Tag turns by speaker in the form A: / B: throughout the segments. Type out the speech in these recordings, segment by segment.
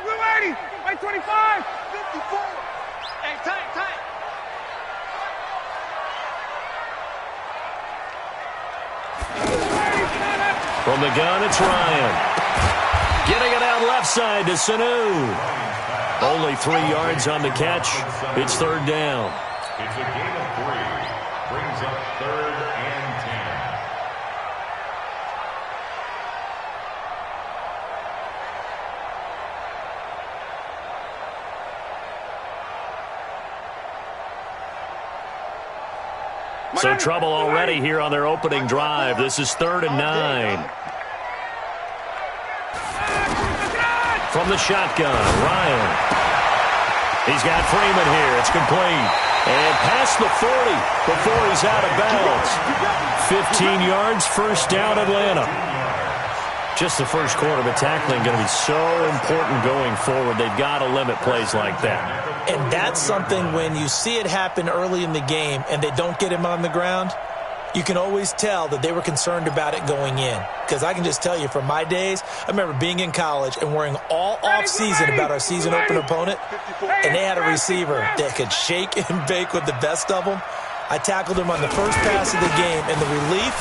A: blue 80, white 25, 54. Hey, tight.
B: From the gun, it's Ryan. Getting it out left side to Sanu. Only 3 yards on the catch. It's third down.
C: It's a gain of 3. Brings up 3rd and 10.
B: So trouble already here on their opening drive. This is 3rd and 9. From the shotgun, Ryan. He's got Freeman here. It's complete. And past the 40 before he's out of bounds. 15 yards, first down, Atlanta. Just the first quarter, but tackling going to be so important going forward. They've got to limit plays like that.
D: And that's something when you see it happen early in the game and they don't get him on the ground, you can always tell that they were concerned about it going in. Because I can just tell you from my days, I remember being in college and worrying all off-season about our season opener opponent, and they had a receiver that could shake and bake with the best of them. I tackled him on the first pass of the game, and the relief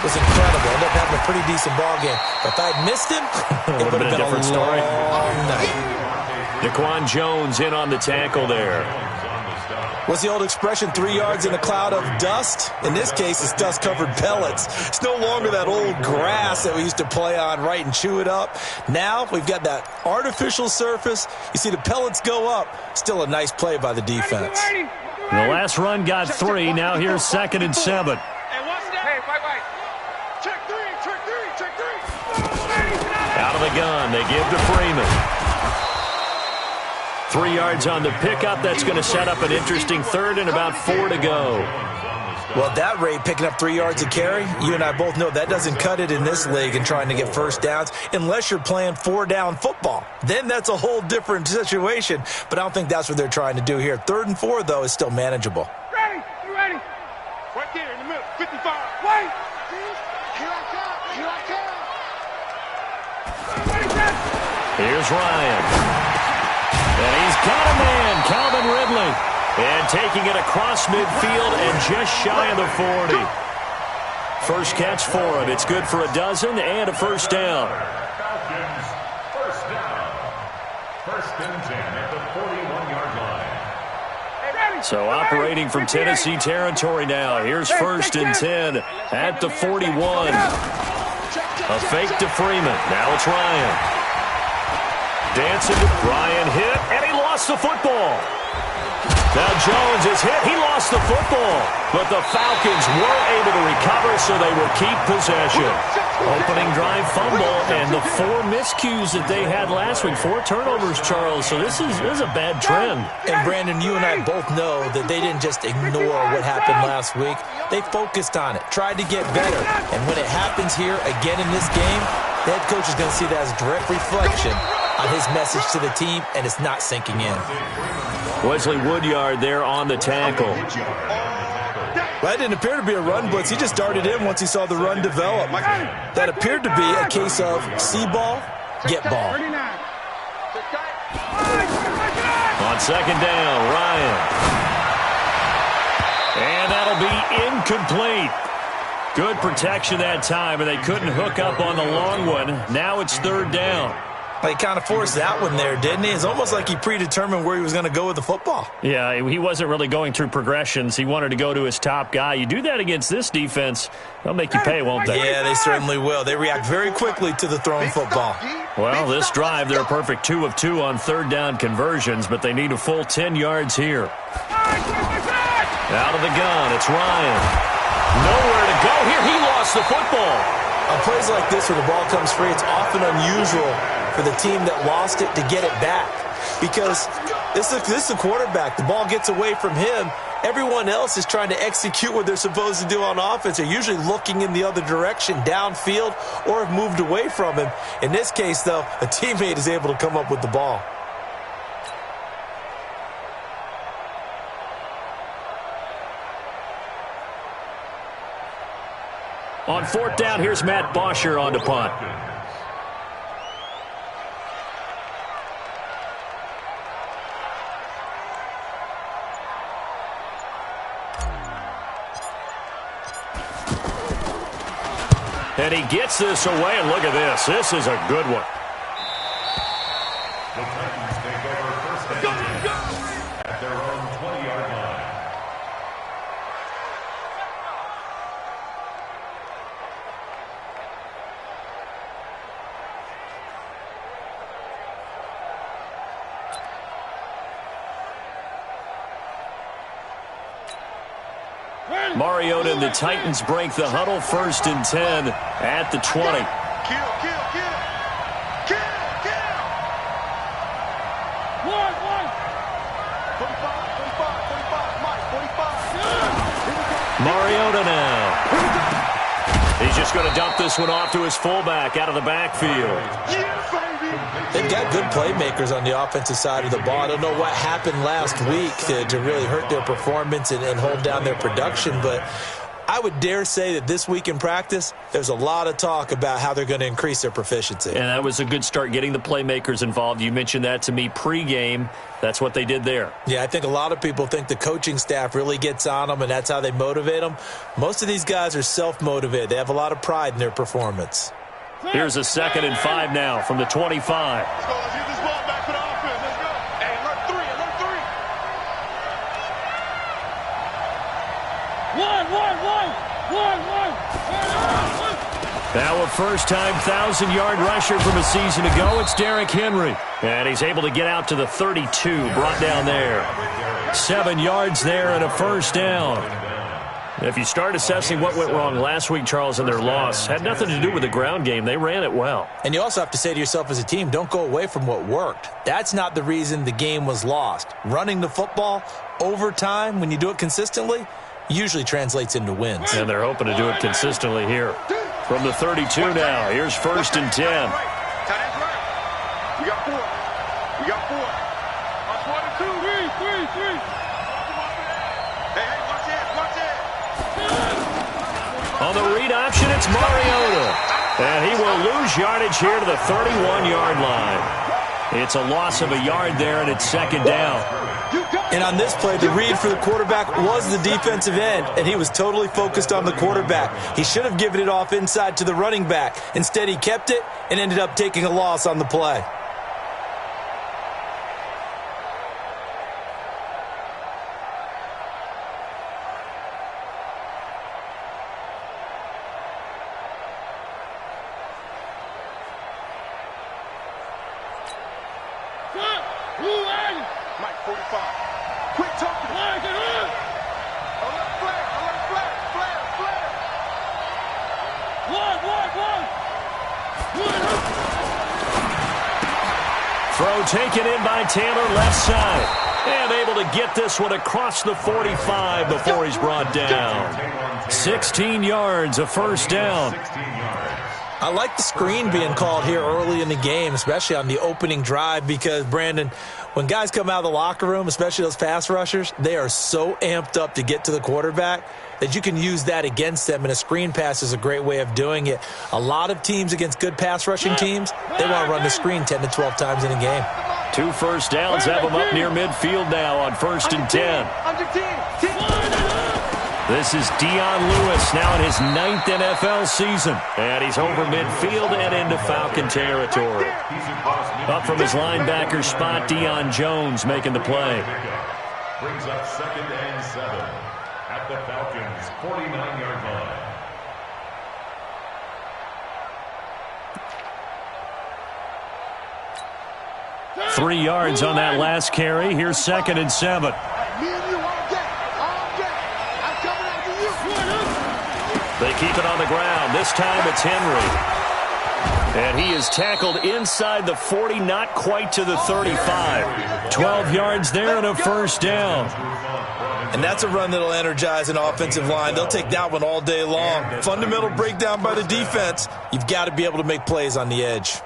D: was incredible. Ended up having a pretty decent ball game. But if I'd missed him, it would have been a different story. Night.
B: Daquan Jones in on the tackle there.
D: What's the old expression, 3 yards in a cloud of dust? In this case, it's dust-covered pellets. It's no longer that old grass that we used to play on, right, and chew it up. Now we've got that artificial surface. You see the pellets go up. Still a nice play by the defense.
B: The last run got 3. Now here's 2nd and 7. Out of the gun, they give to Freeman. 3 yards on the pickup. That's going to set up an interesting 3rd and about 4 to go.
D: Well, at that rate, picking up 3 yards a carry, you and I both know that doesn't cut it in this league and trying to get first downs unless you're playing 4-down football. Then that's a whole different situation, but I don't think that's what they're trying to do here. 3rd and 4, though, is still manageable.
A: Ready? You ready? Right there in the middle, 55. Wait! Here I come.
B: Here's Ryan. And he's got a man, Calvin Ridley. And taking it across midfield and just shy of the 40. First catch for him. It's good for a dozen and a first down.
C: Falcons, first down. 1st and 10 at the 41-yard line.
B: So operating from Tennessee territory now. Here's 1st and 10 at the 41. A fake to Freeman. Now it's Ryan. Dancing to Ryan, hit, and he lost the football. Now Jones is hit. He lost the football. But the Falcons were able to recover, so they will keep possession. Opening drive fumble, and the 4 miscues that they had last week. 4 turnovers, Charles. So this is a bad trend.
D: And, Brandon, you and I both know that they didn't just ignore what happened last week. They focused on it, tried to get better. And when it happens here again in this game, the head coach is going to see that as a direct reflection on his message to the team, and it's not sinking in.
B: Wesley Woodyard there on the tackle.
D: Well, that didn't appear to be a run blitz. He just darted in once he saw the run develop. That appered to be a case of see ball, get ball.
B: On 2nd down, Ryan. And that'll be incomplete. Good protection that time, and they couldn't hook up on the long one. Now it's 3rd down.
D: He kind of forced that one there, didn't he? It's almost like he predetermined where he was going to go with the football.
B: Yeah, he wasn't really going through progressions. He wanted to go to his top guy. You do that against this defense, they'll make you pay, won't they?
D: Yeah, they certainly will. They react very quickly to the thrown football.
B: Well, this drive, they're a perfect 2 of 2 on 3rd down conversions, but they need a full 10 yards here. Out of the gun, it's Ryan. Nowhere to go here. He lost the football.
D: On plays like this where the ball comes free, it's often unusual for the team that lost it to get it back. Because this is the quarterback. The ball gets away from him. Everyone else is trying to execute what they're supposed to do on offense. They're usually looking in the other direction, downfield, or have moved away from him. In this case, though, a teammate is able to come up with the ball.
B: On 4th down, here's Matt Bosher on to punt. And he gets this away, and look at this. This is a good one.
C: The Titans take over first and 10 at their own 20-yard line.
B: Mariota and the Titans break the huddle, first and 10 at the 20.
A: Kill. One. 45, Mike, 45.
B: Mariota now. He's just going to dump this one off to his fullback out of the backfield.
D: They've got good playmakers on the offensive side of the ball. I don't know what happened last week to really hurt their performance and hold down their production, but I would dare say that this week in practice, there's a lot of talk about how they're going to increase their proficiency.
B: And that was a good start, getting the playmakers involved. You mentioned that to me pregame. That's what they did there.
D: Yeah, I think a lot of people think the coaching staff really gets on them, and that's how they motivate them. Most of these guys are self-motivated. They have a lot of pride in their performance.
B: Here's a 2nd and 5 now from the 25.
A: Let's go. Let's get this ball back for the offense. Let's go. Hey, alert three.
B: Now a first-time 1,000-yard rusher from a season ago. It's Derrick Henry. And he's able to get out to the 32, brought down there. 7 yards there and a first down. If you start assessing what went wrong last week, Charles, in their loss, had nothing to do with the ground game. They ran it well.
D: And you also have to say to yourself as a team, don't go away from what worked. That's not the reason the game was lost. Running the football over time, when you do it consistently, usually translates into wins.
B: And they're hoping to do it consistently here. From the 32 now, here's first and 10.
A: Tight end's right. We got four. Watch 1 and 2. 3. Hey, watch it.
B: On the read option, it's Mariota. And he will lose yardage here to the 31-yard line. It's a loss of a yard there, and it's second down.
D: And on this play, the read for the quarterback was the defensive end, and he was totally focused on the quarterback. He should have given it off inside to the running back. Instead, he kept it and ended up taking a loss on the play.
A: Mike, 45. Quick talking. Alert flare.
B: Throw taken in by Taylor, left side. And able to get this one across the 45 before he's brought down. 16 yards, a first down.
D: I like the screen being called here early in the game, especially on the opening drive, because, Brandon, when guys come out of the locker room, especially those pass rushers, they are so amped up to get to the quarterback that you can use that against them, and a screen pass is a great way of doing it. A lot of teams against good pass rushing teams, they want to run the screen 10 to 12 times in a game.
B: 2 first downs have them up near midfield now on first and 10. This is Dion Lewis now in his 9th NFL season. And he's over midfield and into Falcon territory. Up from his linebacker spot, Deion Jones making the play.
C: Brings up 2nd and 7 at the Falcons' 49-yard line.
B: Three yards on that last carry. Here's 2nd and 7. They keep it on the ground. This time it's Henry. And he is tackled inside the 40, not quite to the 35. 12 yards there and a first down.
D: And that's a run that'll energize an offensive line. They'll take that one all day long. Fundamental breakdown by the defense. You've got to be able to make plays on the edge.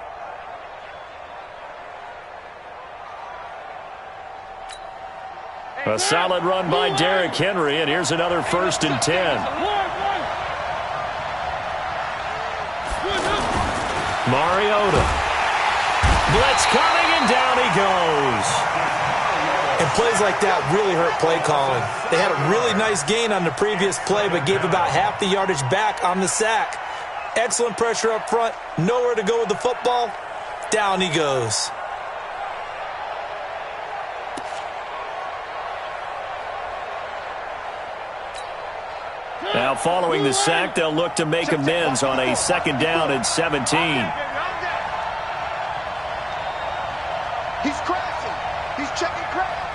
B: A solid run by Derrick Henry, and here's another first and 10. Mariota. Blitz coming, and down he goes.
D: And plays like that really hurt play calling. They had a really nice gain on the previous play, but gave about half the yardage back on the sack. Excellent pressure up front. Nowhere to go with the football. Down he goes.
B: Now following the sack, they'll look to make amends on a 2nd down and 17.
A: He's crashing. He's checking crash.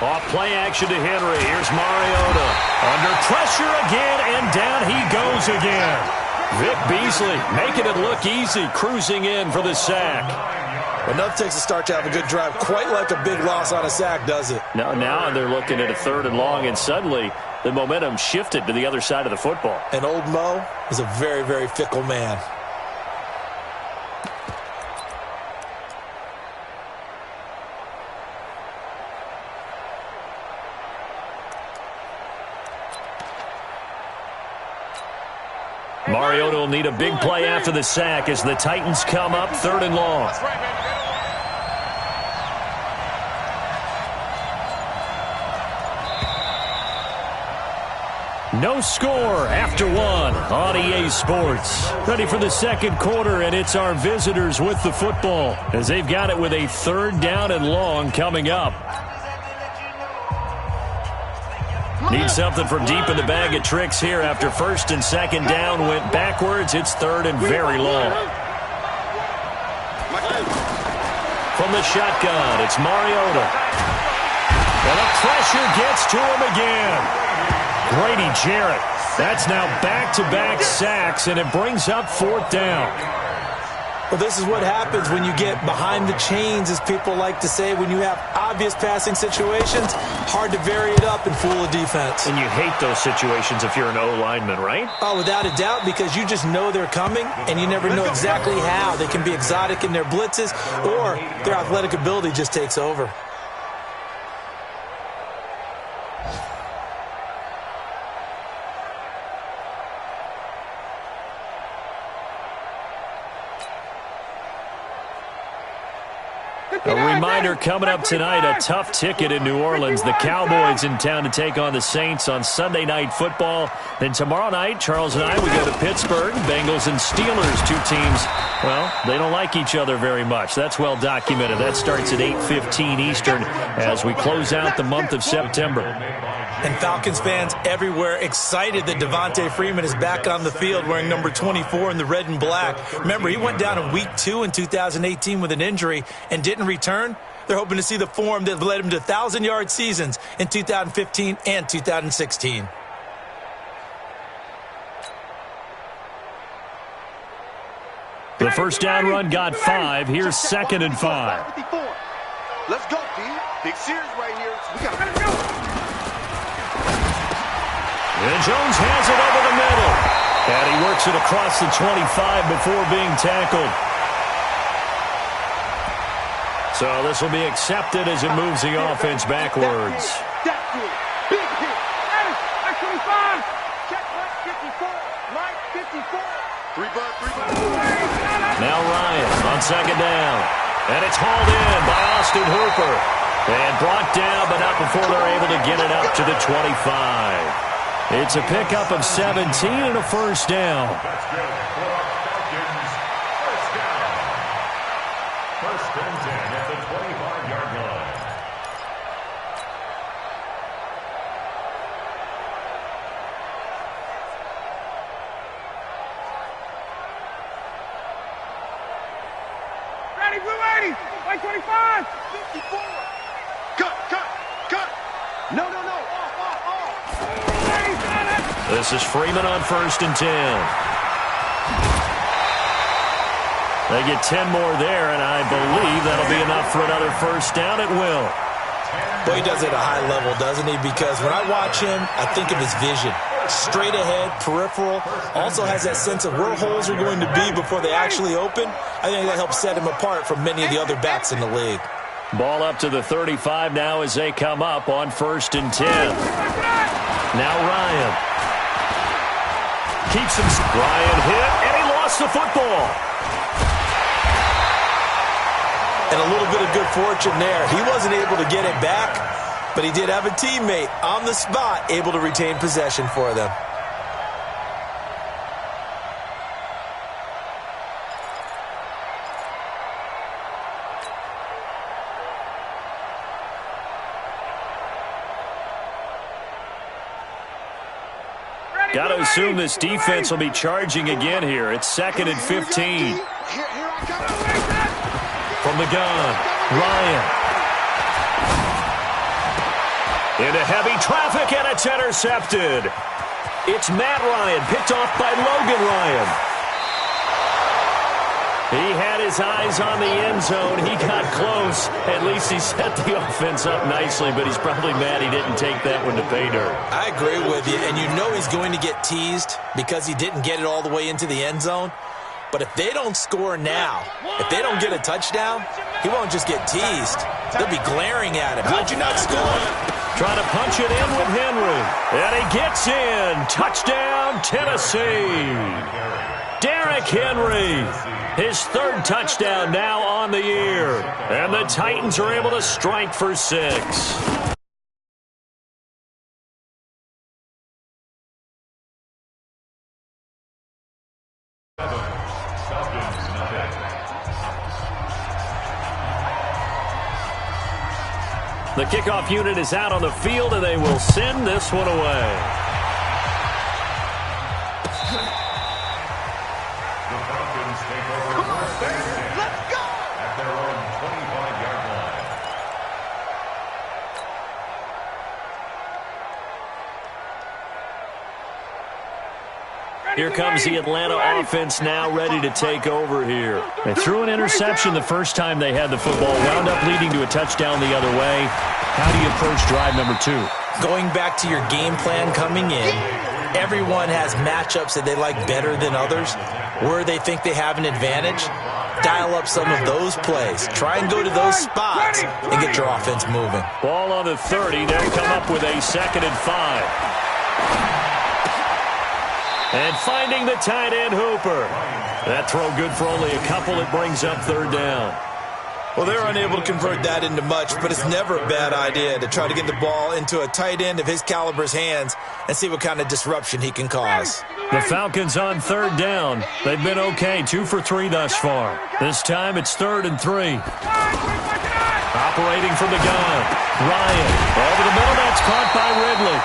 B: Off play action to Henry. Here's Mariota. Under pressure again, and down he goes again. Vic Beasley making it look easy, cruising in for the sack.
D: Enough takes to start to have a good drive. Quite like a big loss on a sack, does it?
B: Now they're looking at a 3rd and long, and suddenly the momentum shifted to the other side of the football.
D: And old Mo is a very, very fickle man.
B: Mariota will need a big play after the sack as the Titans come up 3rd and long. No score after 1 on EA Sports. Ready for the 2nd quarter, and it's our visitors with the football as they've got it with a 3rd down and long coming up. Need something from deep in the bag of tricks here after 1st and 2nd down went backwards. It's 3rd and very long. From the shotgun, it's Mariota. And the pressure gets to him again. Grady Jarrett. That's now back-to-back sacks, and it brings up 4th down.
D: Well, this is what happens when you get behind the chains, as people like to say. When you have obvious passing situations, hard to vary it up and fool a defense.
B: And you hate those situations if you're an O-lineman, right?
D: Oh, without a doubt, because you just know they're coming, and you never know exactly how. They can be exotic in their blitzes, or their athletic ability just takes over.
B: A reminder coming up tonight, a tough ticket in New Orleans. The Cowboys in town to take on the Saints on Sunday Night Football. Then tomorrow night, Charles and I, we go to Pittsburgh. Bengals and Steelers, 2 teams, well, they don't like each other very much. That's well documented. That starts at 8:15 Eastern as we close out the month of September.
D: And Falcons fans everywhere excited that Devontae Freeman is back on the field wearing number 24 in the red and black. Remember, he went down in week 2 in 2018 with an injury and didn't return. They're hoping to see the form that led him to 1,000-yard seasons in 2015 and 2016.
B: The first down run got 5. Here's 2nd and 5.
A: Let's go, D. Big series right here. We got to go.
B: And Jones has it over the middle. And he works it across the 25 before being tackled. So this will be accepted as it moves the offense backwards.
A: That's good. Big hit. Hey, that's 25. Check right 54. Right 54. 3 bucks.
B: Now Ryan on 2nd down. And it's hauled in by Austin Hooper. And brought down, but not before they're able to get it up to the 25. It's a pickup of 17 and a first down.
C: First and 10 at the 25-yard line.
A: Ready, blue 80. Like 25. 54. Cut. No. Off.
B: This is Freeman on 1st and 10. They get 10 more there, and I believe that'll be enough for another first down. It will.
D: Well, he does it at a high level, doesn't he? Because when I watch him, I think of his vision. Straight ahead, peripheral, also has that sense of where holes are going to be before they actually open. I think that helps set him apart from many of the other backs in the league.
B: Ball up to the 35 now as they come up on 1st and 10. Now Ryan. Keeps him. Ryan hit, and he lost the football.
D: And a little bit of good fortune there. He wasn't able to get it back, but he did have a teammate on the spot able to retain possession for them.
B: Got to assume this defense will be charging again here. It's 2nd and 15. From the gun, Ryan. Into heavy traffic, and it's intercepted. It's Matt Ryan, picked off by Logan Ryan. He had his eyes on the end zone. He got close. At least he set the offense up nicely, but he's probably mad he didn't take that one to pay dirt.
D: I agree with you, and you know he's going to get teased because he didn't get it all the way into the end zone. But if they don't score now, if they don't get a touchdown, he won't just get teased. They'll be glaring at him. How'd you not score?
B: Trying to punch it in with Henry. And he gets in. Touchdown, Tennessee. Derrick Henry. His 3rd touchdown now on the year. And the Titans are able to strike for 6. The kickoff unit is out on the field, and they will send this one away.
C: The Falcons take over first and 10 at their own 25-yard line.
B: Here comes the Atlanta offense now ready to take over here. They threw an interception the first time they had the football, wound up leading to a touchdown the other way. How do you approach drive number 2?
D: Going back to your game plan coming in, everyone has matchups that they like better than others, where they think they have an advantage. Dial up some of those plays. Try and go to those spots and get your offense moving.
B: Ball on the 30. They'll come up with a 2nd and 5. And finding the tight end, Hooper. That throw good for only a couple. It brings up 3rd down.
D: Well, they're unable to convert that into much, but it's never a bad idea to try to get the ball into a tight end of his caliber's hands and see what kind of disruption he can cause.
B: The Falcons on 3rd down. They've been okay, 2 for 3 thus far. This time it's 3rd and 3. Operating from the gun. Ryan over the middle. That's caught by Ridley.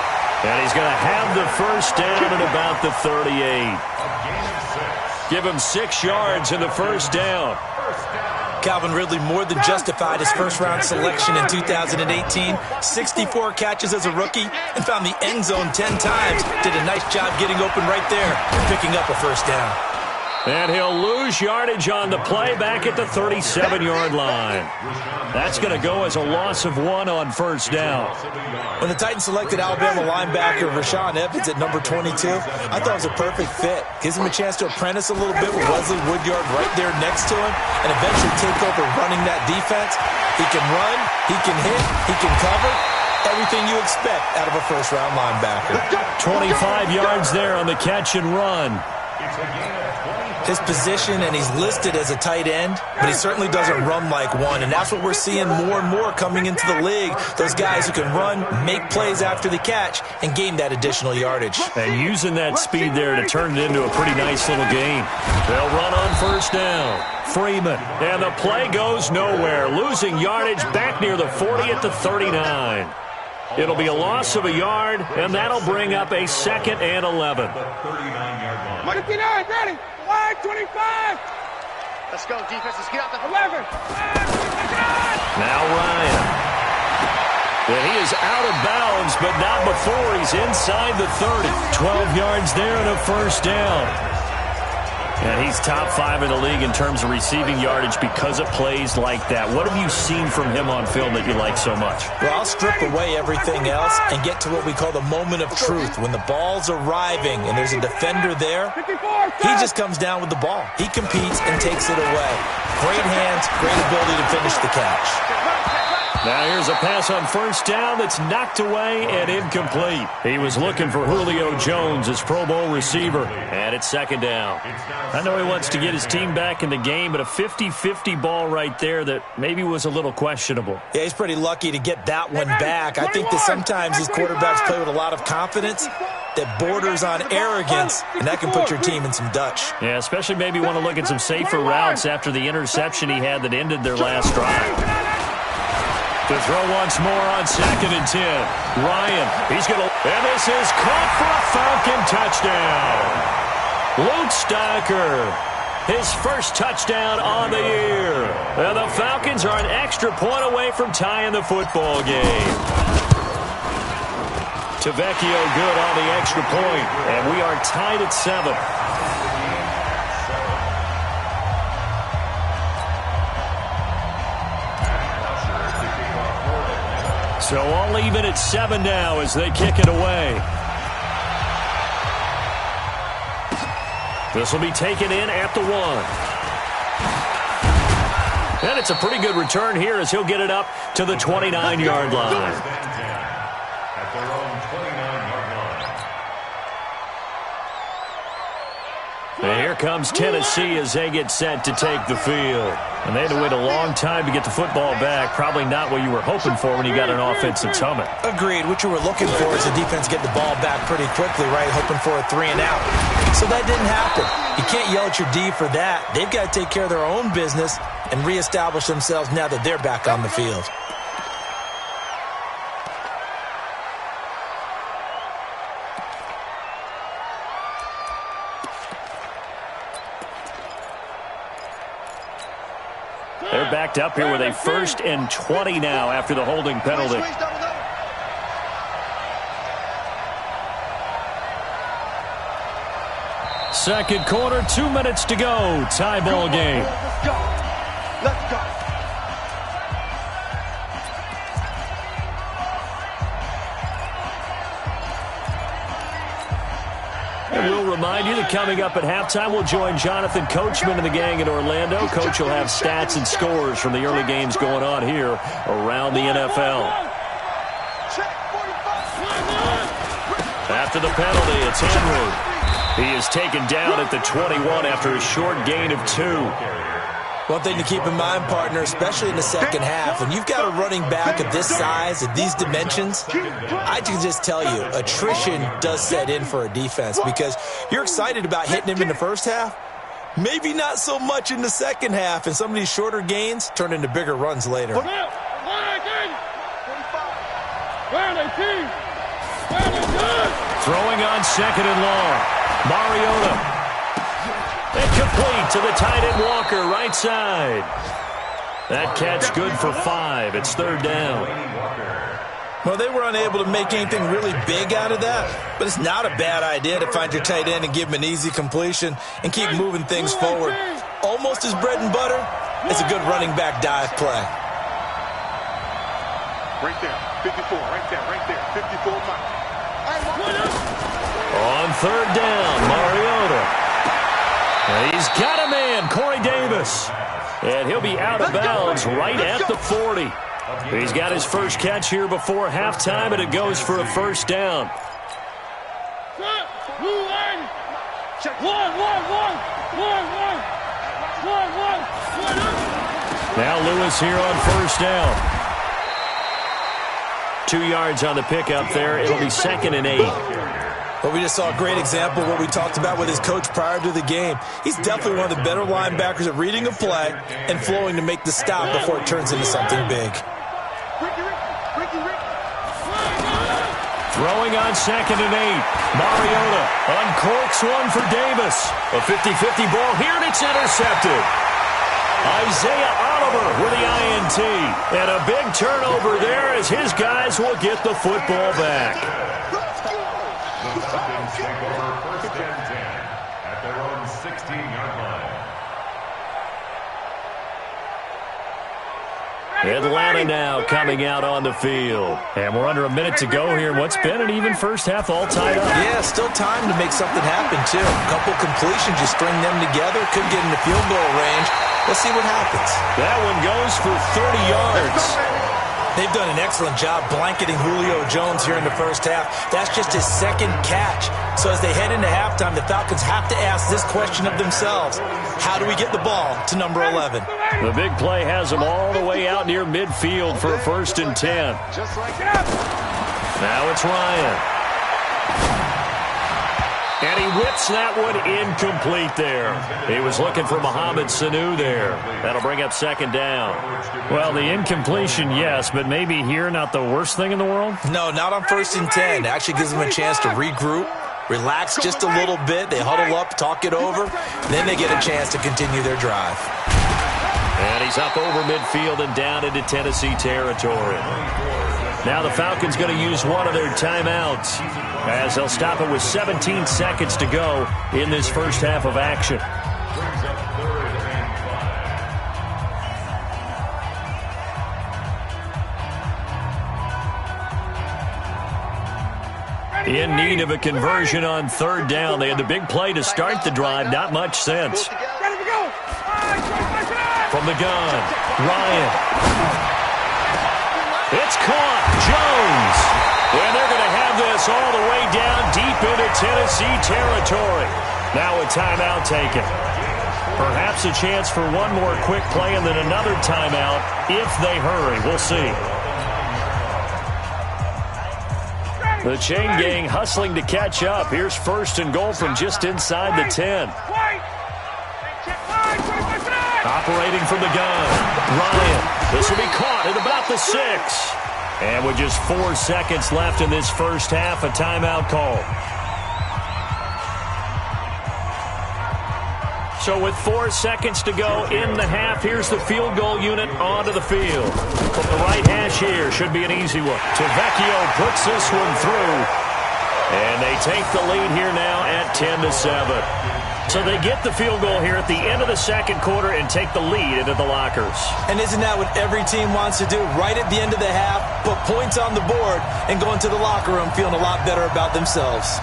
B: And he's going to have the first down at about the 38. Give him 6 yards in the first down.
D: Calvin Ridley more than justified his first-round selection in 2018. 64 catches as a rookie and found the end zone 10 times. Did a nice job getting open right there and picking up a first down.
B: And he'll lose yardage on the play back at the 37-yard line. That's going to go as a loss of 1 on first down.
D: When the Titans selected Alabama linebacker Rashaan Evans at number 22, I thought it was a perfect fit. Gives him a chance to apprentice a little bit with Wesley Woodyard right there next to him and eventually take over running that defense. He can run, he can hit, he can cover. Everything you expect out of a first-round linebacker.
B: 25 yards there on the catch and run.
D: His position, and he's listed as a tight end, but he certainly doesn't run like one, and that's what we're seeing more and more coming into the league. Those guys who can run, make plays after the catch, and gain that additional yardage.
B: And using that speed there to turn it into a pretty nice little gain. They'll run on first down. Freeman, and the play goes nowhere. Losing yardage back near the 40 at the 39. It'll be a loss of a yard, and that'll bring up a 2nd and 11.
A: 59, ready. Line 25. Let's go, defense. Let's get out the 11.
B: Now Ryan. And he is out of bounds, but not before he's inside the 30. 12 yards there and a first down. And he's top 5 in the league in terms of receiving yardage because of plays like that. What have you seen from him on film that you like so much?
D: Well, I'll strip away everything else and get to what we call the moment of truth. When the ball's arriving and there's a defender there, he just comes down with the ball. He competes and takes it away. Great hands, great ability to finish the catch.
B: Now here's a pass on first down that's knocked away and incomplete. He was looking for Julio Jones, his Pro Bowl receiver. And it's second down. I know he wants to get his team back in the game, but a 50-50 ball right there that maybe was a little questionable.
D: Yeah, he's pretty lucky to get that one back. I think that sometimes these quarterbacks play with a lot of confidence that borders on arrogance, and that can put your team in some Dutch.
B: Yeah, especially maybe want to look at some safer routes after the interception he had that ended their last drive. To throw once more on 2nd and 10. Ryan, he's going to... And this is caught for a Falcon touchdown. Luke Stocker, his first touchdown on the year. And the Falcons are an extra point away from tying the football game. Tavecchio good on the extra point, and we are tied at 7. So all even at 7 now as they kick it away. This will be taken in at the 1. And it's a pretty good return here as he'll get it up to the 29-yard line.
C: At their own 29-yard line.
B: And here comes Tennessee as they get set to take the field. And they had to wait a long time to get the football back. Probably not what you were hoping for when you got an offensive tumble.
D: Agreed. What you were looking for is the defense get the ball back pretty quickly, right? Hoping for a 3-and-out. So that didn't happen. You can't yell at your D for that. They've got to take care of their own business and reestablish themselves now that they're back on the field.
B: They're backed up here with a 1st and 20 now after the holding penalty. Second quarter, 2 minutes to go. Tie ball game.
A: Let's go. Let's go.
B: And we'll remind you that coming up at halftime, we'll join Jonathan Coachman and the gang in Orlando. Coach will have stats and scores from the early games going on here around the NFL. After the penalty, it's Henry. He is taken down at the 21 after a short gain of 2.
D: One thing to keep in mind, partner, especially in the second half, when you've got a running back of this size, of these dimensions, I can just tell you, attrition does set in for a defense because you're excited about hitting him in the first half, maybe not so much in the second half, and some of these shorter gains turn into bigger runs later.
B: Throwing on 2nd and long. Mariota. Incomplete to the tight end Walker, right side. That catch good for 5. It's 3rd down.
D: Well, they were unable to make anything really big out of that, but it's not a bad idea to find your tight end and give him an easy completion and keep moving things forward. Almost as bread and butter as a good running back dive play.
A: Right there, 54, right there, 54 miles.
B: On 3rd down, Mariota. He's got a man, Corey Davis. And he'll be out of bounds right at the 40. He's got his first catch here before halftime, and it goes for a 1st down. Now Lewis here on 1st down. 2 yards on the pickup there. It'll be 2nd and 8.
D: Well, we just saw a great example of what we talked about with his coach prior to the game. He's definitely one of the better linebackers at reading a play and flowing to make the stop before it turns into something big.
B: Throwing on 2nd and 8. Mariota uncorks one for Davis. A 50-50 ball here, and it's intercepted. Isaiah Oliver with the INT. And a big turnover there as his guys will get the football back.
C: The Falcons take over 1st and 10 at their own 16-yard line.
B: Atlanta now coming out on the field. And we're under a minute to go here. What's been an even first half all tied up.
D: Yeah, still time to make something happen, too. A couple completions, you string them together, could get in the field goal range. Let's see what happens.
B: That one goes for 30 yards.
D: They've done an excellent job blanketing Julio Jones here in the first half. That's just his second catch. So as they head into halftime, the Falcons have to ask this question of themselves. How do we get the ball to number 11?
B: The big play has them all the way out near midfield for a 1st and 10. Now it's Ryan. And he whips that one incomplete there. He was looking for Mohamed Sanu there. That'll bring up 2nd down.
E: Well, the incompletion, yes, but maybe here not the worst thing in the world?
D: No, not on 1st and 10. It actually gives them a chance to regroup, relax just a little bit. They huddle up, talk it over. Then they get a chance to continue their drive.
B: And he's up over midfield and down into Tennessee territory. Now the Falcons going to use one of their timeouts as they'll stop it with 17 seconds to go in this first half of action. In need of a conversion on 3rd down. They had the big play to start the drive. Not much sense. From the gun, Ryan. It's caught. Jones. And they're going to have this all the way down deep into Tennessee territory. Now a timeout taken. Perhaps a chance for one more quick play and then another timeout if they hurry. We'll see. The chain gang hustling to catch up. Here's 1st and goal from just inside the 10. Operating from the gun, Ryan. This will be caught at about the 6. And with just 4 seconds left in this first half, a timeout call. So with 4 seconds to go in the half, here's the field goal unit onto the field. From the right hash here, should be an easy one. Tavecchio puts this one through. And they take the lead here now at 10-7. So they get the field goal here at the end of the 2nd quarter and take the lead into the lockers.
D: And isn't that what every team wants to do? Right at the end of the half, put points on the board, and go into the locker room feeling a lot better about themselves.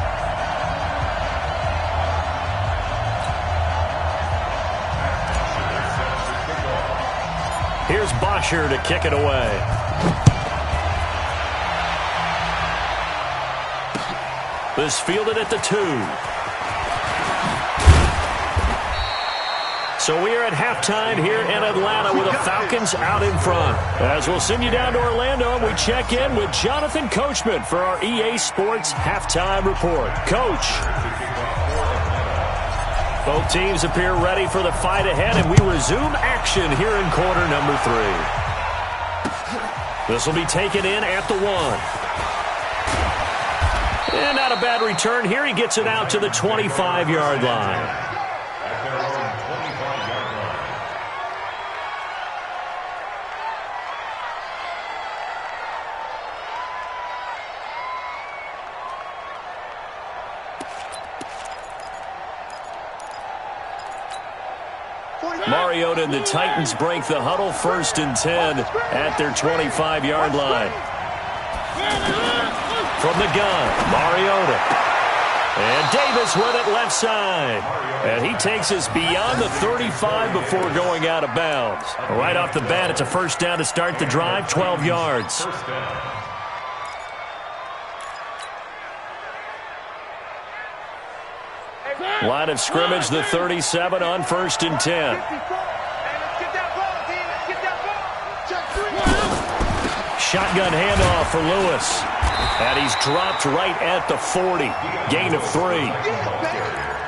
B: Here's Bosher to kick it away. This fielded at the 2. So we are at halftime here in Atlanta with the Falcons out in front. As we'll send you down to Orlando, and we check in with Jonathan Coachman for our EA Sports Halftime Report. Coach. Both teams appear ready for the fight ahead, and we resume action here in quarter number 3. This will be taken in at the 1. And not a bad return here. He gets it out to the 25-yard line. Mariota and the Titans break the huddle. 1st and 10 at their 25-yard line. From the gun, Mariota. And Davis with it left side. And he takes us beyond the 35 before going out of bounds. Right off the bat, it's a 1st down to start the drive, 12 yards. Line of scrimmage, the 37 on 1st and 10. Shotgun handoff for Lewis. And he's dropped right at the 40. Gain of 3.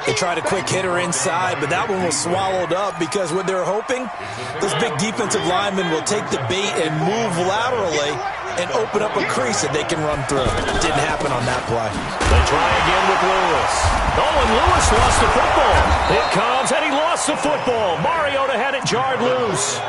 D: They tried a quick hitter inside, but that one was swallowed up because what they're hoping, those big defensive linemen will take the bait and move laterally and open up a crease that they can run through. Didn't happen on that play.
B: They try again with Lewis. Oh, and Lewis lost the football. It comes, and he lost the football. Mariota had it jarred loose.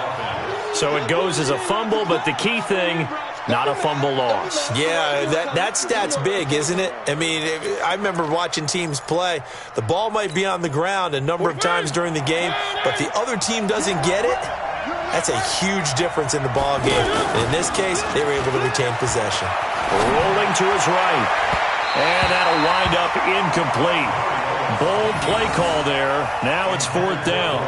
B: So it goes as a fumble, but the key thing, not a fumble loss.
D: Yeah, that stat's big, isn't it? I mean, I remember watching teams play. The ball might be on the ground a number of times during the game, but the other team doesn't get it. That's a huge difference in the ball game. And in this case, they were able to retain possession.
B: Rolling to his right. And that'll wind up incomplete. Bold play call there. Now it's 4th down.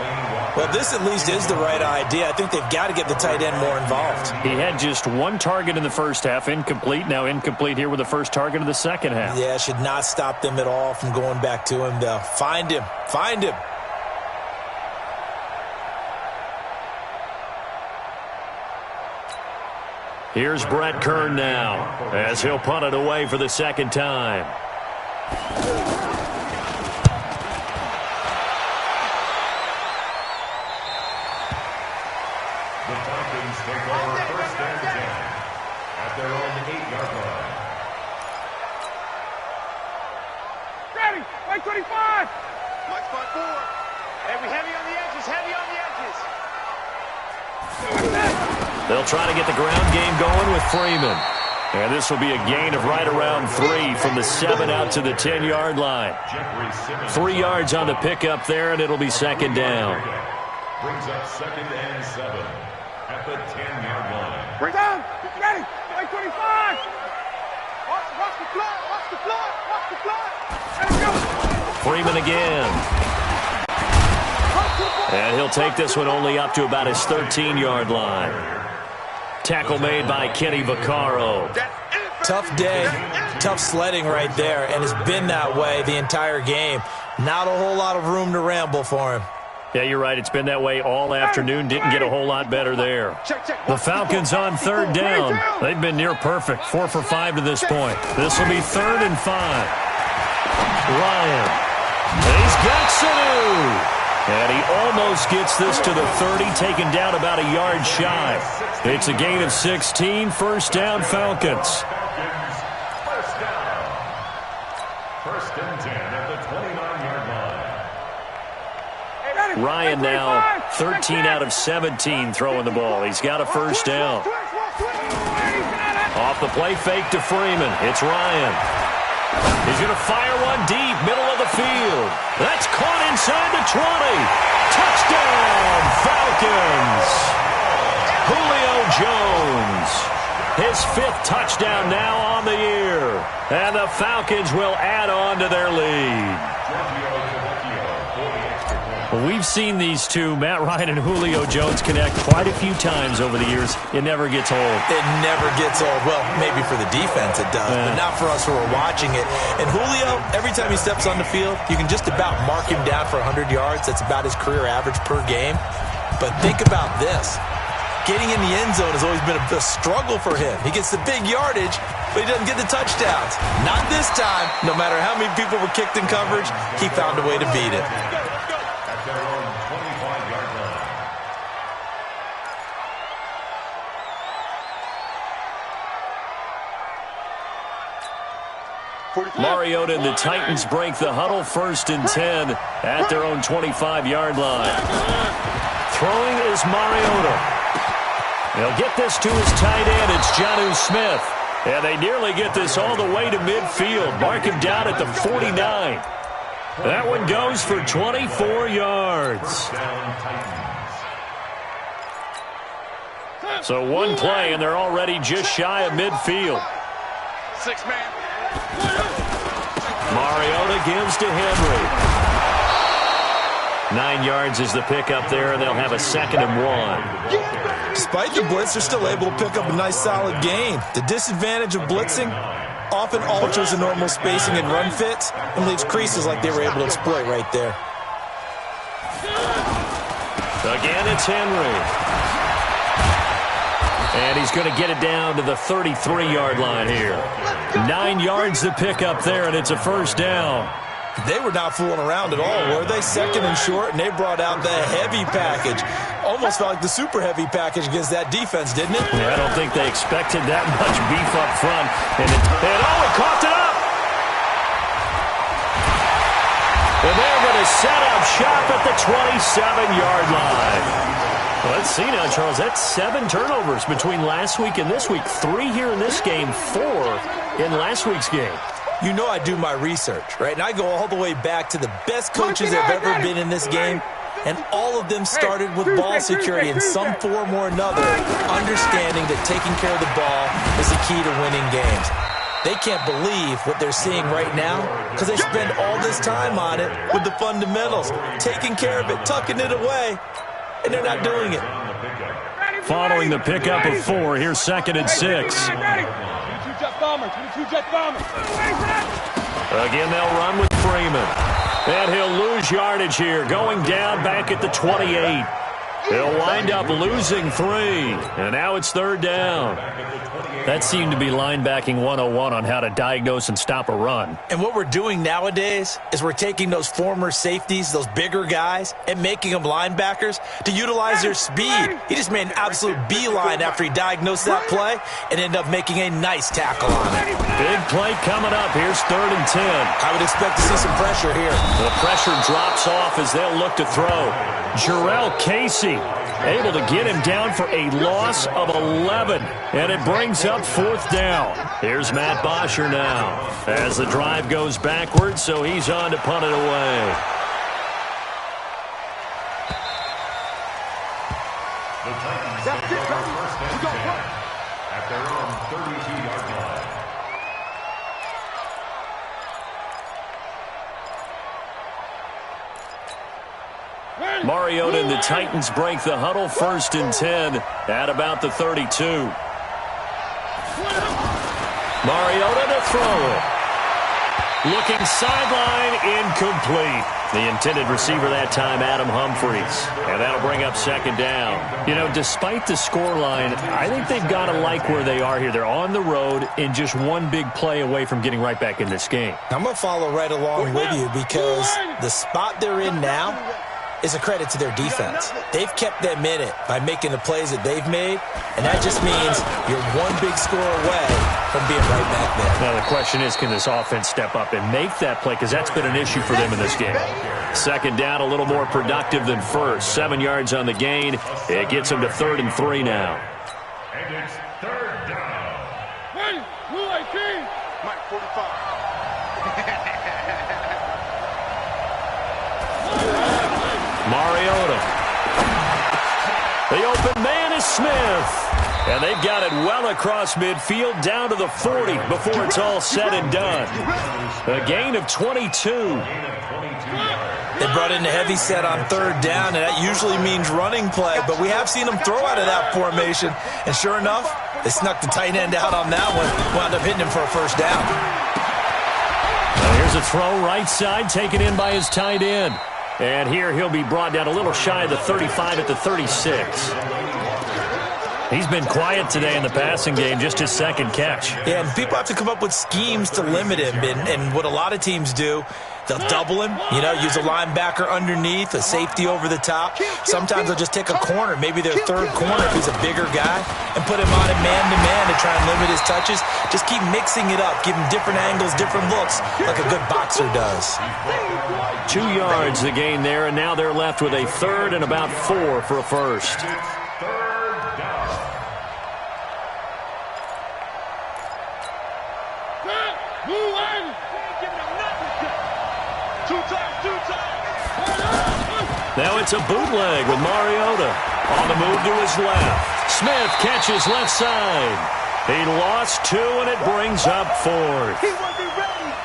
D: Well, this at least is the right idea. I think they've got to get the tight end more involved.
E: He had just one target in the first half, incomplete. Now incomplete here with the first target of the second half.
D: Yeah, should not stop them at all from going back to him, though. Find him. Find him.
B: Here's Brett Kern now, as he'll punt it away for the second time.
C: The Falcons take over 1st and 10 at their own 8-yard line.
A: Ready, Mike 25. Mike 5-4. Hey, we heavy on the edges, heavy on the edges.
B: They'll try to get the ground game going with Freeman. And this will be a gain of right around 3 from the 7 out to the 10-yard line. 3 yards on the pickup there, and it'll be second down.
C: Brings up 2nd and 7 at the 10-yard line.
A: Bring down, ready, Mike 25. Watch the floor, watch the floor, watch the floor. Let's go.
B: Freeman again. And he'll take this one only up to about his 13-yard line. Tackle made by Kenny Vaccaro.
D: Tough day, tough sledding right there, and it's been that way the entire game. Not a whole lot of room to ramble for him.
B: Yeah, you're right. It's been that way all afternoon. Didn't get a whole lot better there. The Falcons on 3rd down. They've been near perfect. 4 for 5 to this point. This will be 3rd and 5. Ryan. He's got Sanu. And he almost gets this to the 30, taken down about a yard shy. It's a gain of 16, 1st down Falcons.
C: First down. 1st and 10 at the 29-yard line.
B: Ryan now 13 out of 17 throwing the ball. He's got a 1st down. Off the play fake to Freeman. It's Ryan. He's going to fire one deep, middle of the field. That's caught inside the 20. Touchdown, Falcons. Julio Jones. His 5th touchdown now on the year. And the Falcons will add on to their lead. We've seen these two, Matt Ryan and Julio Jones, connect quite a few times over the years. It never gets old.
D: It never gets old. Well, maybe for the defense it does, but not for us who are watching it. And Julio, every time he steps on the field, you can just about mark him down for 100 yards. That's about his career average per game. But think about this. Getting in the end zone has always been a struggle for him. He gets the big yardage, but he doesn't get the touchdowns. Not this time. No matter how many people were kicked in coverage, he found a way to beat it.
C: Their own 25-yard line.
B: Mariota and the Titans break the huddle, 1st and 10 at their own 25-yard line. Throwing is Mariota. They'll get this to his tight end. It's Jonnu Smith. And they nearly get this all the way to midfield. Mark him down at the 49. That one goes for 24 yards. So one play, and they're already just shy of midfield.
A: 6-man.
B: Mariota gives to Henry. 9 yards is the pickup there, and they'll have a 2nd and 1.
D: Despite the blitz, they're still able to pick up a nice, solid gain. The disadvantage of blitzing often alters the normal spacing and run fits and leaves creases like they were able to exploit right there.
B: Again, it's Henry. And he's going to get it down to the 33-yard line here. 9 yards to pick up there, and it's a 1st down.
D: They were not fooling around at all, were they? 2nd and short, and they brought out the heavy package. Almost felt like the super heavy package against that defense, didn't it?
B: Yeah, I don't think they expected that much beef up front. And he coughed it up. And they're going to set up shop at the 27-yard line. Well, let's see now, Charles. That's 7 turnovers between last week and this week. 3 here in this game, 4 in last week's game.
D: You know I do my research, right? And I go all the way back to the best coaches that have ever been in this game, and all of them started with ball security in some form or another, understanding that taking care of the ball is the key to winning games. They can't believe what they're seeing right now because they spend all this time on it with the fundamentals, taking care of it, tucking it away, and they're not doing it.
E: Following the pickup of 4, here's 2nd and 6. Again, they'll run with Freeman. And he'll lose yardage here, going down back at the 28. He'll wind up losing 3, and now it's 3rd down. That seemed to be linebacking 101 on how to diagnose and stop a run.
D: And what we're doing nowadays is we're taking those former safeties, those bigger guys, and making them linebackers to utilize their speed. He just made an absolute beeline after he diagnosed that play and ended up making a nice tackle on it.
E: Big play coming up. Here's 3rd and 10.
D: I would expect to see some pressure here.
E: The pressure drops off as they'll look to throw. Jarrell Casey able to get him down for a loss of 11, and it brings up 4th down. Here's Matt Bosher now as the drive goes backwards, so he's on to punt it away.
C: The Titans take over 1st and 10 at their own 32-yard line.
E: Mariota and the Titans break the huddle. 1st and 10 at about the 32. Mariota to throw it. Looking sideline, incomplete. The intended receiver that time, Adam Humphries. And that'll bring up 2nd down. You know, despite the scoreline, I think they've got to like where they are here. They're on the road and just one big play away from getting right back in this game.
D: I'm going to follow right along with you because the spot they're in now is a credit to their defense. They've kept them in it by making the plays that they've made, and that just means you're one big score away from being right back there.
E: Now, the question is, can this offense step up and make that play? Because that's been an issue for them in this game. 2nd down, a little more productive than 1st. 7 yards on the gain. It gets them to 3rd and 3 now.
C: And it's 3rd down.
A: Hey, Blue 18. Mike 45.
E: Mariota. The open man is Smith. And they've got it well across midfield down to the 40 before it's all said and done. A gain of 22.
D: They brought in the heavy set on 3rd down, and that usually means running play, but we have seen them throw out of that formation. And sure enough, they snuck the tight end out on that one, wound up hitting him for a 1st down.
E: Here's a throw right side, taken in by his tight end. And here he'll be brought down a little shy of the 35 at the 36. He's been quiet today in the passing game, just his 2nd catch.
D: Yeah, and people have to come up with schemes to limit him. And what a lot of teams do, they'll double him, you know, use a linebacker underneath, a safety over the top. Sometimes they'll just take a corner, maybe their 3rd corner if he's a bigger guy, and put him on it man-to-man to try and limit his touches. Just keep mixing it up, give him different angles, different looks, like a good boxer does.
E: 2 yards the gain there, and now they're left with a 3rd and about 4 for a 1st. Now it's a bootleg with Mariota. On the move to his left. Smith catches left side. He lost 2, and it brings up 4th.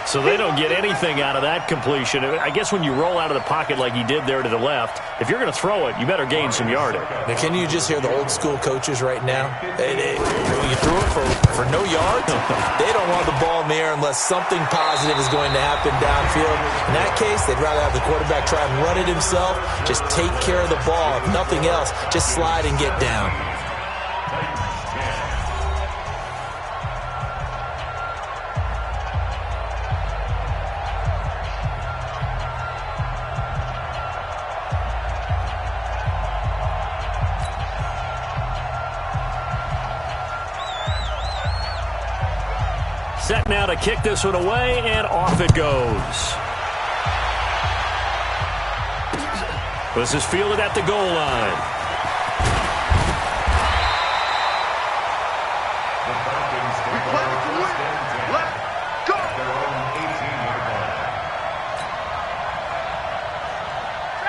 E: So they don't get anything out of that completion. I guess when you roll out of the pocket like he did there to the left, if you're going to throw it, you better gain some yardage.
D: Now, can you just hear the old school coaches right now? You threw it for no yards? They don't want the ball in the air unless something positive is going to happen downfield. In that case, they'd rather have the quarterback try and run it himself, just take care of the ball. If nothing else, just slide and get down.
E: Set now to kick this one away, and off it goes. This is fielded at the goal line.
C: The Falcons take over 1st and 10 at their own 18-yard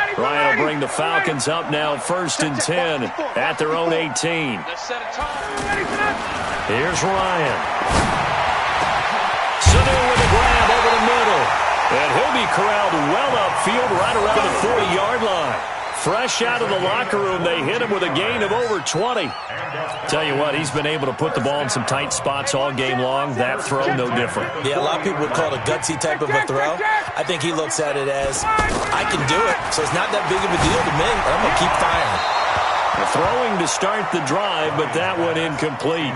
C: line.
E: Ryan will bring the Falcons up now, 1st and 10 at their own 18. Here's Ryan. with a grab over the middle. And he'll be corralled well upfield right around the 40-yard line. Fresh out of the locker room, they hit him with a gain of over 20. Tell you what, he's been able to put the ball in some tight spots all game long. That throw, no different.
D: Yeah, a lot of people would call it a gutsy type of a throw. I think he looks at it as, I can do it, so it's not that big of a deal to me. I'm going to keep firing.
E: Throwing to start the drive, but that one incomplete.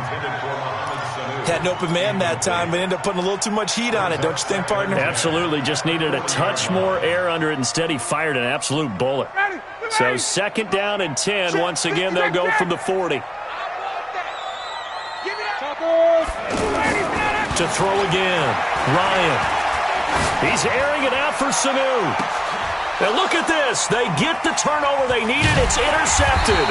D: Had an open man that time, but ended up putting a little too much heat on it, don't you think, partner?
E: Absolutely. Just needed a touch more air under it. Instead, he fired an absolute bullet. So second down and 10. Once again, they'll go from the 40. To throw again. Ryan. He's airing it out for Sanu. Now look at this. They get the turnover they needed. It's intercepted.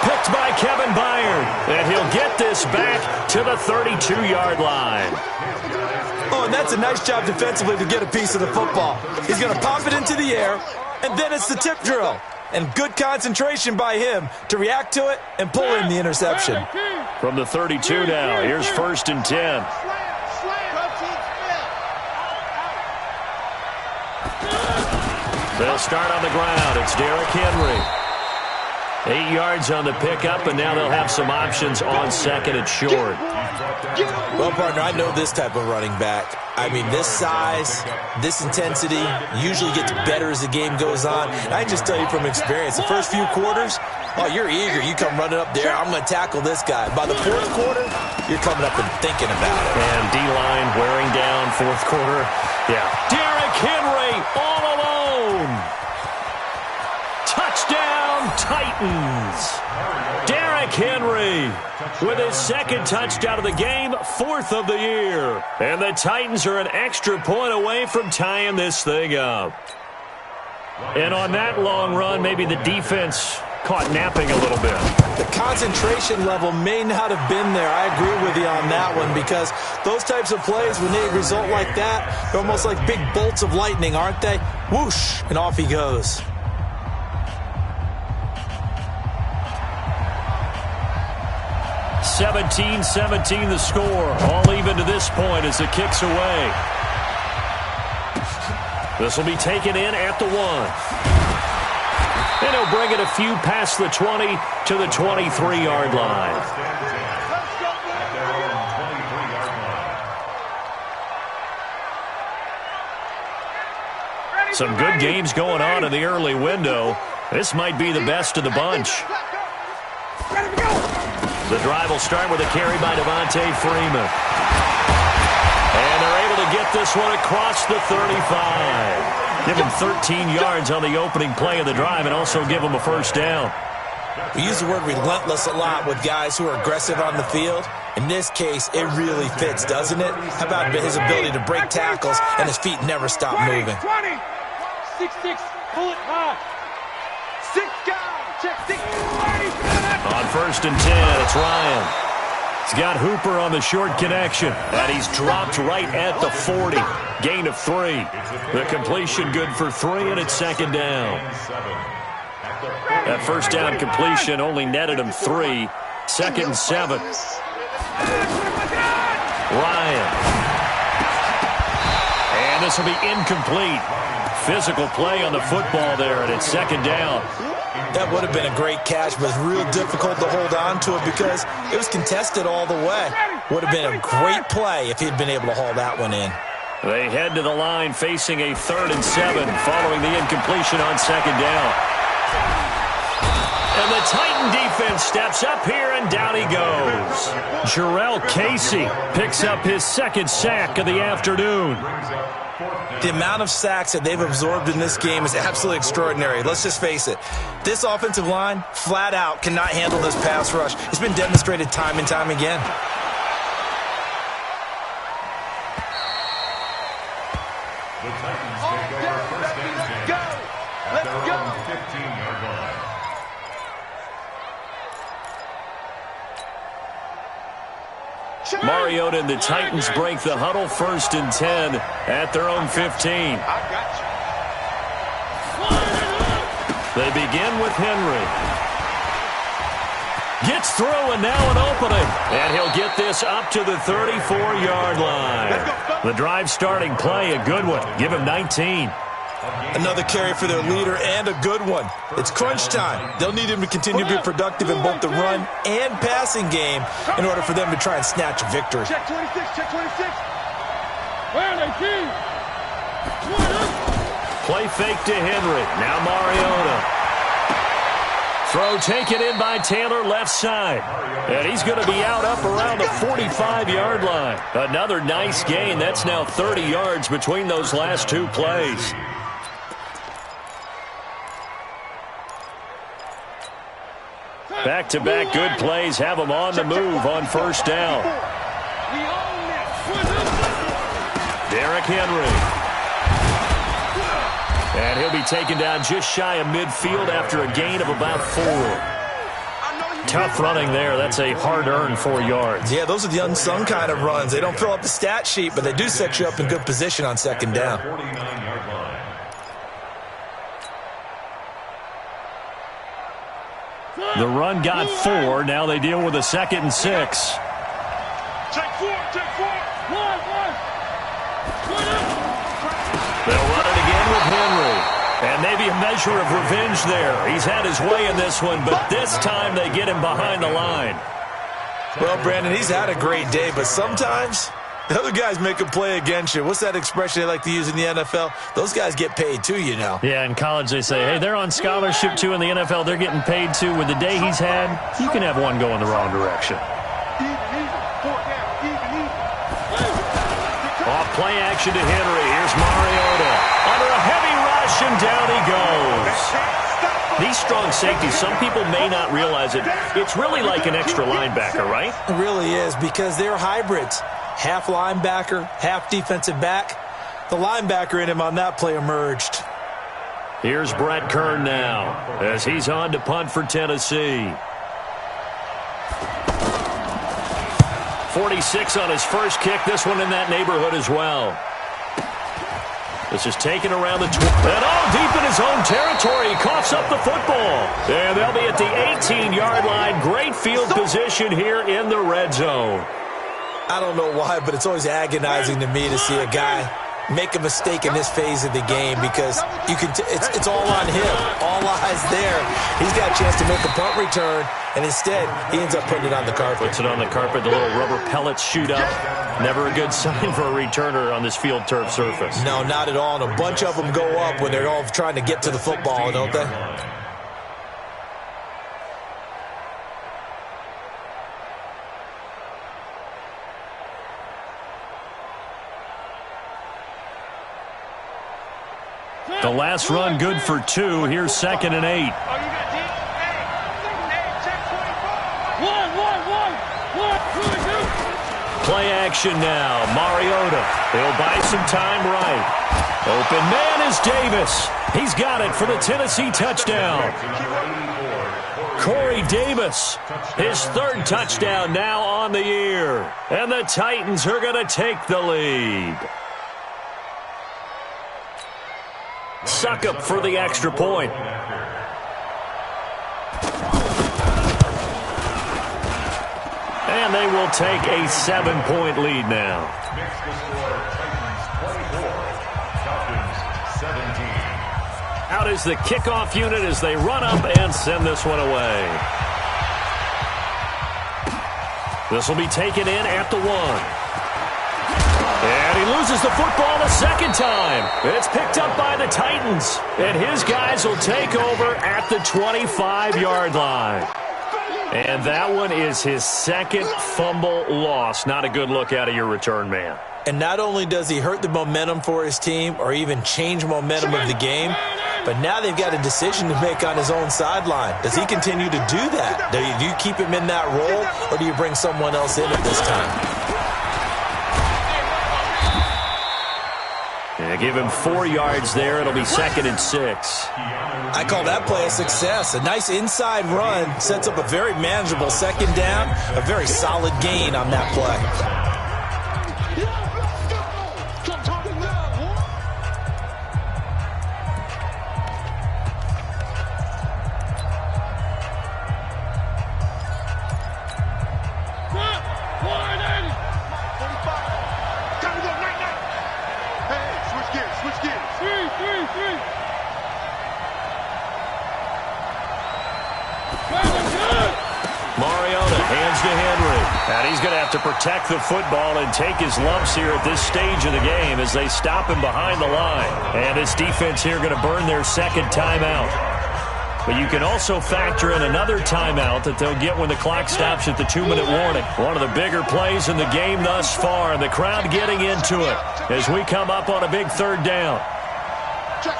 E: Picked by Kevin Byard. And he'll get this back to the 32-yard line.
D: Oh, and that's a nice job defensively to get a piece of the football. He's going to pop it into the air, and then it's the tip drill. And good concentration by him to react to it and pull in the interception.
E: From the 32 now, here's first and 10. They'll start on the ground. It's Derrick Henry. 8 yards on the pickup, and now they'll have some options on second and short.
D: Well, partner, I know this type of running back. I mean, this size, this intensity usually gets better as the game goes on. And I just tell you from experience, the first few quarters, oh, you're eager. You come running up there, I'm going to tackle this guy. By the fourth quarter, you're coming up and thinking about it.
E: And D-line wearing down fourth quarter. Yeah. Derrick Henry all alone. Touchdown, Titans. Derrick Henry with his second touchdown of the game, fourth of the year. And the Titans are an extra point away from tying this thing up. And on that long run, maybe the defense caught napping a little bit.
D: The concentration level may not have been there. I agree with you on that one, because those types of plays, when they result like that, they're almost like big bolts of lightning, aren't they? Whoosh, and off he goes.
E: 17-17 the score. All even to this point as the kick's away. This will be taken in at the 1. And he'll bring it a few past the 20 to the 23-yard line. Some good games going on in the early window. This might be the best of the bunch. The drive will start with a carry by Devontae Freeman. And they're able to get this one across the 35. Give him 13 yards on the opening play of the drive and also give him a first down.
D: We use the word relentless a lot with guys who are aggressive on the field. In this case, it really fits, doesn't it? How about his ability to break tackles and his feet never stop moving?
A: 20, 6-6, pull it high. 6 down, check 6, 20.
E: On first and 10, it's Ryan. He's got Hooper on the short connection, and he's dropped right at the 40. Gain of 3. The completion good for 3, and it's second down. That first down completion only netted him 3. Second and 7. Ryan. And this will be incomplete. Physical play on the football there, and it's second down.
D: That would have been a great catch, but it's real difficult to hold on to it because it was contested all the way. Would have been a great play if he'd been able to haul that one in.
E: They head to the line facing a 3rd and 7 following the incompletion on second down. And the Titan defense steps up here, and down he goes. Jarrell Casey picks up his second sack of the afternoon.
D: The amount of sacks that they've absorbed in this game is absolutely extraordinary. Let's just face it. This offensive line, flat out, cannot handle this pass rush. It's been demonstrated time and time again.
C: The Titans take over first and 10 at their own 15-yard line.
E: Mariota and the Titans break the huddle, first and 10 at their own 15. They begin with Henry. Gets through, and now an opening. And he'll get this up to the 34-yard line. The drive starting play, a good one. Give him 19.
D: Another carry for their leader and a good one. It's crunch time. They'll need him to continue to be productive in both the run and passing game in order for them to try and snatch a victory.
A: Check 26, check 26. Where are they, G?
E: Play fake to Henry. Now Mariota. Throw taken in by Taylor left side. And he's going to be out up around the 45-yard line. Another nice gain. That's now 30 yards between those last two plays. Back-to-back good plays have them on the move on first down. Derrick Henry. And he'll be taken down just shy of midfield after a gain of about 4. Tough running there. That's a hard-earned 4 yards.
D: Yeah, those are the unsung kind of runs. They don't fill up the stat sheet, but they do set you up in good position on second down.
E: The run got 4. Now they deal with a 2nd and 6.
A: Check 4, check 4.
E: They'll run it again with Henry. And maybe a measure of revenge there. He's had his way in this one, but this time they get him behind the line.
D: Well, Brandon, he's had a great day, but sometimes the other guys make a play against you. What's that expression they like to use in the NFL? Those guys get paid too, you know.
E: Yeah, in college they say, hey, they're on scholarship too. In the NFL, they're getting paid too. With the day he's had, you can have one go in the wrong direction. Off play action to Henry. Here's Mariota. Under a heavy rush, and down he goes. These strong safeties, some people may not realize it. It's really like an extra linebacker, right?
D: It really is, because they're hybrids. Half linebacker, half defensive back. The linebacker in him on that play emerged.
E: Here's Brett Kern now as he's on to punt for Tennessee. 46 on his first kick. This one in that neighborhood as well. This is taken around the 20. And all deep in his own territory. He coughs up the football. And they'll be at the 18-yard line. Great field position here in the red zone.
D: I don't know why, but it's always agonizing to me to see a guy make a mistake in this phase of the game, because you can it's all on him. All eyes there. He's got a chance to make a punt return, and instead he ends up putting it on the carpet.
E: Puts it on the carpet. The little rubber pellets shoot up. Never a good sign for a returner on this field turf surface.
D: No, not at all. And a bunch of them go up when they're all trying to get to the football, don't they?
E: The last run good for 2. Here's 2nd and 8. Play action now. Mariota. He'll buy some time right. Open man is Davis. He's got it for the Tennessee touchdown. Corey Davis, his 3rd touchdown now on the year. And the Titans are going to take the lead. Suckup for the extra point. And they will take a 7-point lead now. Out is the kickoff unit as they run up and send this one away. This will be taken in at the 1. And he loses the football a 2nd time. It's picked up by the Titans. And his guys will take over at the 25-yard line. And that one is his 2nd fumble loss. Not a good look out of your return man.
D: And not only does he hurt the momentum for his team or even change momentum of the game, but now they've got a decision to make on his own sideline. Does he continue to do that? Do you keep him in that role, or do you bring someone else in at this time?
E: Yeah, give him 4 yards there. It'll be 2nd and 6.
D: I call that play a success. A nice inside run sets up a very manageable 2nd down. A very solid gain on that play.
E: Mariota hands to Henry. And he's going to have to protect the football and take his lumps here at this stage of the game as they stop him behind the line. And this defense here going to burn their second timeout. But you can also factor in another timeout that they'll get when the clock stops at the 2-minute warning. One of the bigger plays in the game thus far, and the crowd getting into it as we come up on a big third down.
A: Check.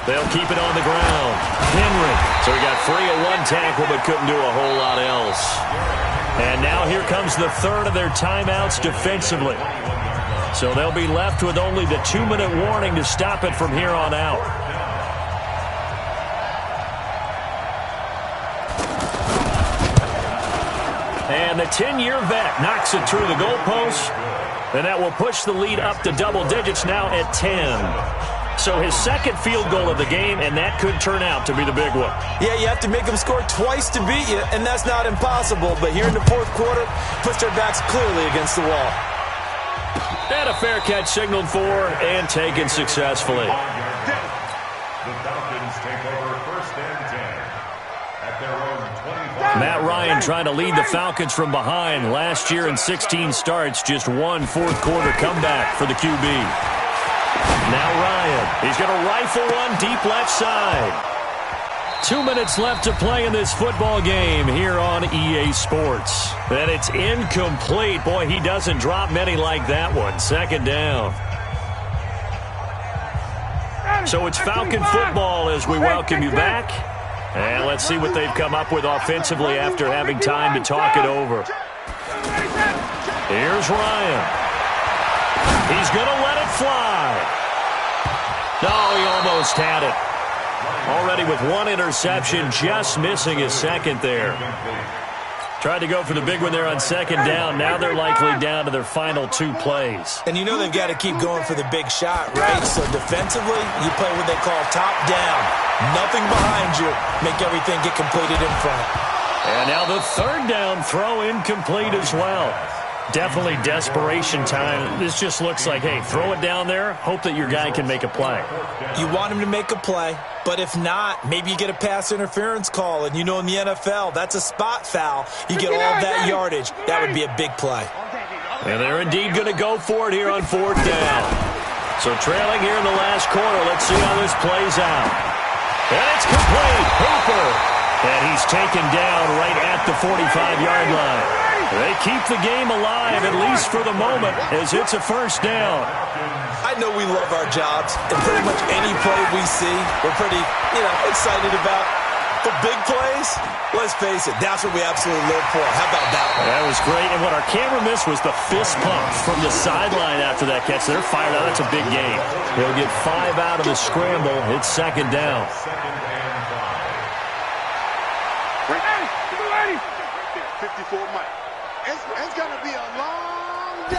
E: They'll keep it on the ground. Henry. So he got free of one tackle but couldn't do a whole lot else. And now here comes the third of their timeouts defensively. So they'll be left with only the 2-minute warning to stop it from here on out. And the 10-year vet knocks it through the goalpost. And that will push the lead up to double digits now at 10. So his second field goal of the game, and that could turn out to be the big one.
D: Yeah, you have to make them score twice to beat you, and that's not impossible. But here in the fourth quarter, puts their backs clearly against the wall.
E: And a fair catch signaled for and taken successfully.
C: The Falcons take over first and 10 at their own 25.
E: Matt Ryan trying to lead the Falcons from behind. Last year in 16 starts, just one fourth-quarter comeback for the QB. Now Ryan, he's going to rifle one deep left side. 2 minutes left to play in this football game here on EA Sports. And it's incomplete. Boy, he doesn't drop many like that one. Second down. So it's Falcon football as we welcome you back. And let's see what they've come up with offensively after having time to talk it over. Here's Ryan. He's going to let it fly. No, he almost had it. Already with one interception, just missing his second there. Tried to go for the big one there on second down. Now they're likely down to their final 2 plays.
D: And you know they've got to keep going for the big shot, right? So defensively, you play what they call top down. Nothing behind you. Make everything get completed in front.
E: And now the third down throw incomplete as well. Definitely desperation time. This just looks like, hey, throw it down there, hope that your guy can make a play.
D: You want him to make a play, but if not, maybe you get a pass interference call, and you know in the NFL, that's a spot foul. You get all of that yardage. That would be a big play.
E: And they're indeed going to go for it here on fourth down. So trailing here in the last quarter, let's see how this plays out. And it's complete. Hooper. And he's taken down right at the 45-yard line. They keep the game alive, at least for the moment, as it's a first down.
D: I know we love our jobs, and pretty much any play we see, we're pretty, excited about. But big plays, let's face it, that's what we absolutely live for. How about that one?
E: That was great, and what our camera missed was the fist pump from the sideline after that catch. They're fired out. That's a big gain. They'll get 5 out of the scramble. It's second down.
A: 54 Mike. It's going to be a long day.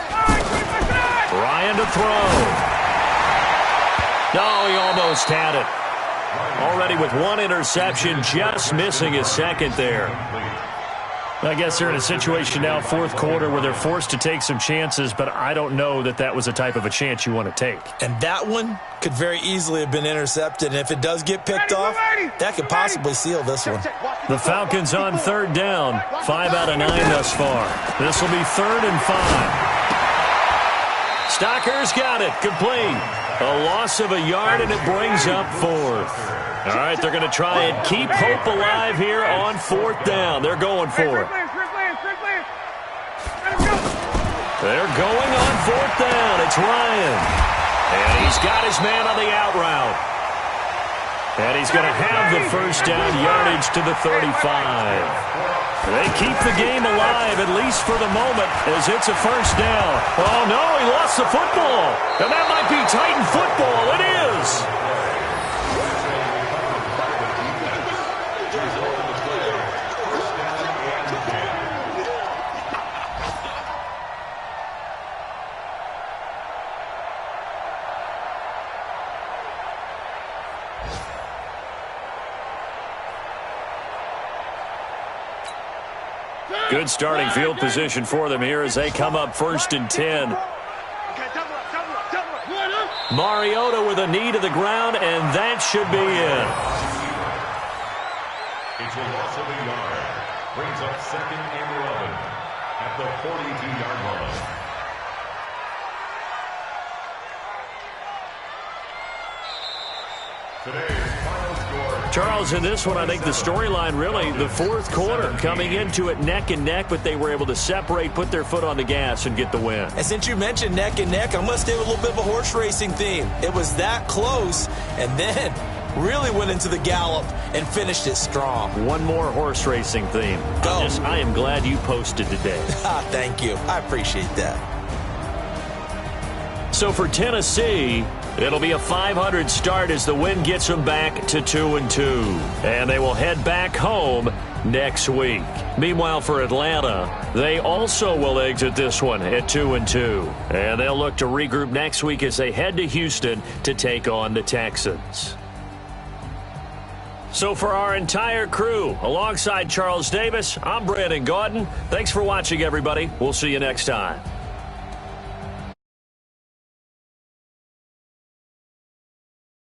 E: Ryan to throw. No, he almost had it. Already with one interception, just missing his second there. I guess they're in a situation now, fourth quarter, where they're forced to take some chances, but I don't know that that was the type of a chance you want to take.
D: And that one could very easily have been intercepted, and if it does get picked off, that could possibly seal this one.
E: The Falcons on third down, 5 out of 9 thus far. This will be 3rd and 5. Stocker's got it, complete. A loss of a yard, and it brings up 4th. All right, they're going to try and keep hope alive here on 4th down. They're going for it. They're going on 4th down. It's Ryan. And he's got his man on the out route. And he's going to have the first down yardage to the 35. They keep the game alive, at least for the moment, as it's a first down. Oh, no, he lost the football. And that might be Titan football. It is. Good starting field position for them here as they come up 1st and 10.
B: Mariota with a knee to the ground, and that should be it.
C: It's a loss of a yard. Brings up 2nd and 11 at the 42-yard line. Today's final score.
B: Charles, in this one, I think the storyline really, the fourth quarter, coming into it neck and neck, but they were able to separate, put their foot on the gas, and get the win.
D: And since you mentioned neck and neck, I must stay with a little bit of a horse racing theme. It was that close, and then really went into the gallop and finished it strong.
B: One more horse racing theme.
D: Go.
B: I am glad you posted today.
D: Thank you. I appreciate that.
B: So for Tennessee, it'll be a 500 start as the win gets them back to 2-2. And they will head back home next week. Meanwhile, for Atlanta, they also will exit this one at 2-2. And they'll look to regroup next week as they head to Houston to take on the Texans. So for our entire crew, alongside Charles Davis, I'm Brandon Gaudin. Thanks for watching, everybody. We'll see you next time.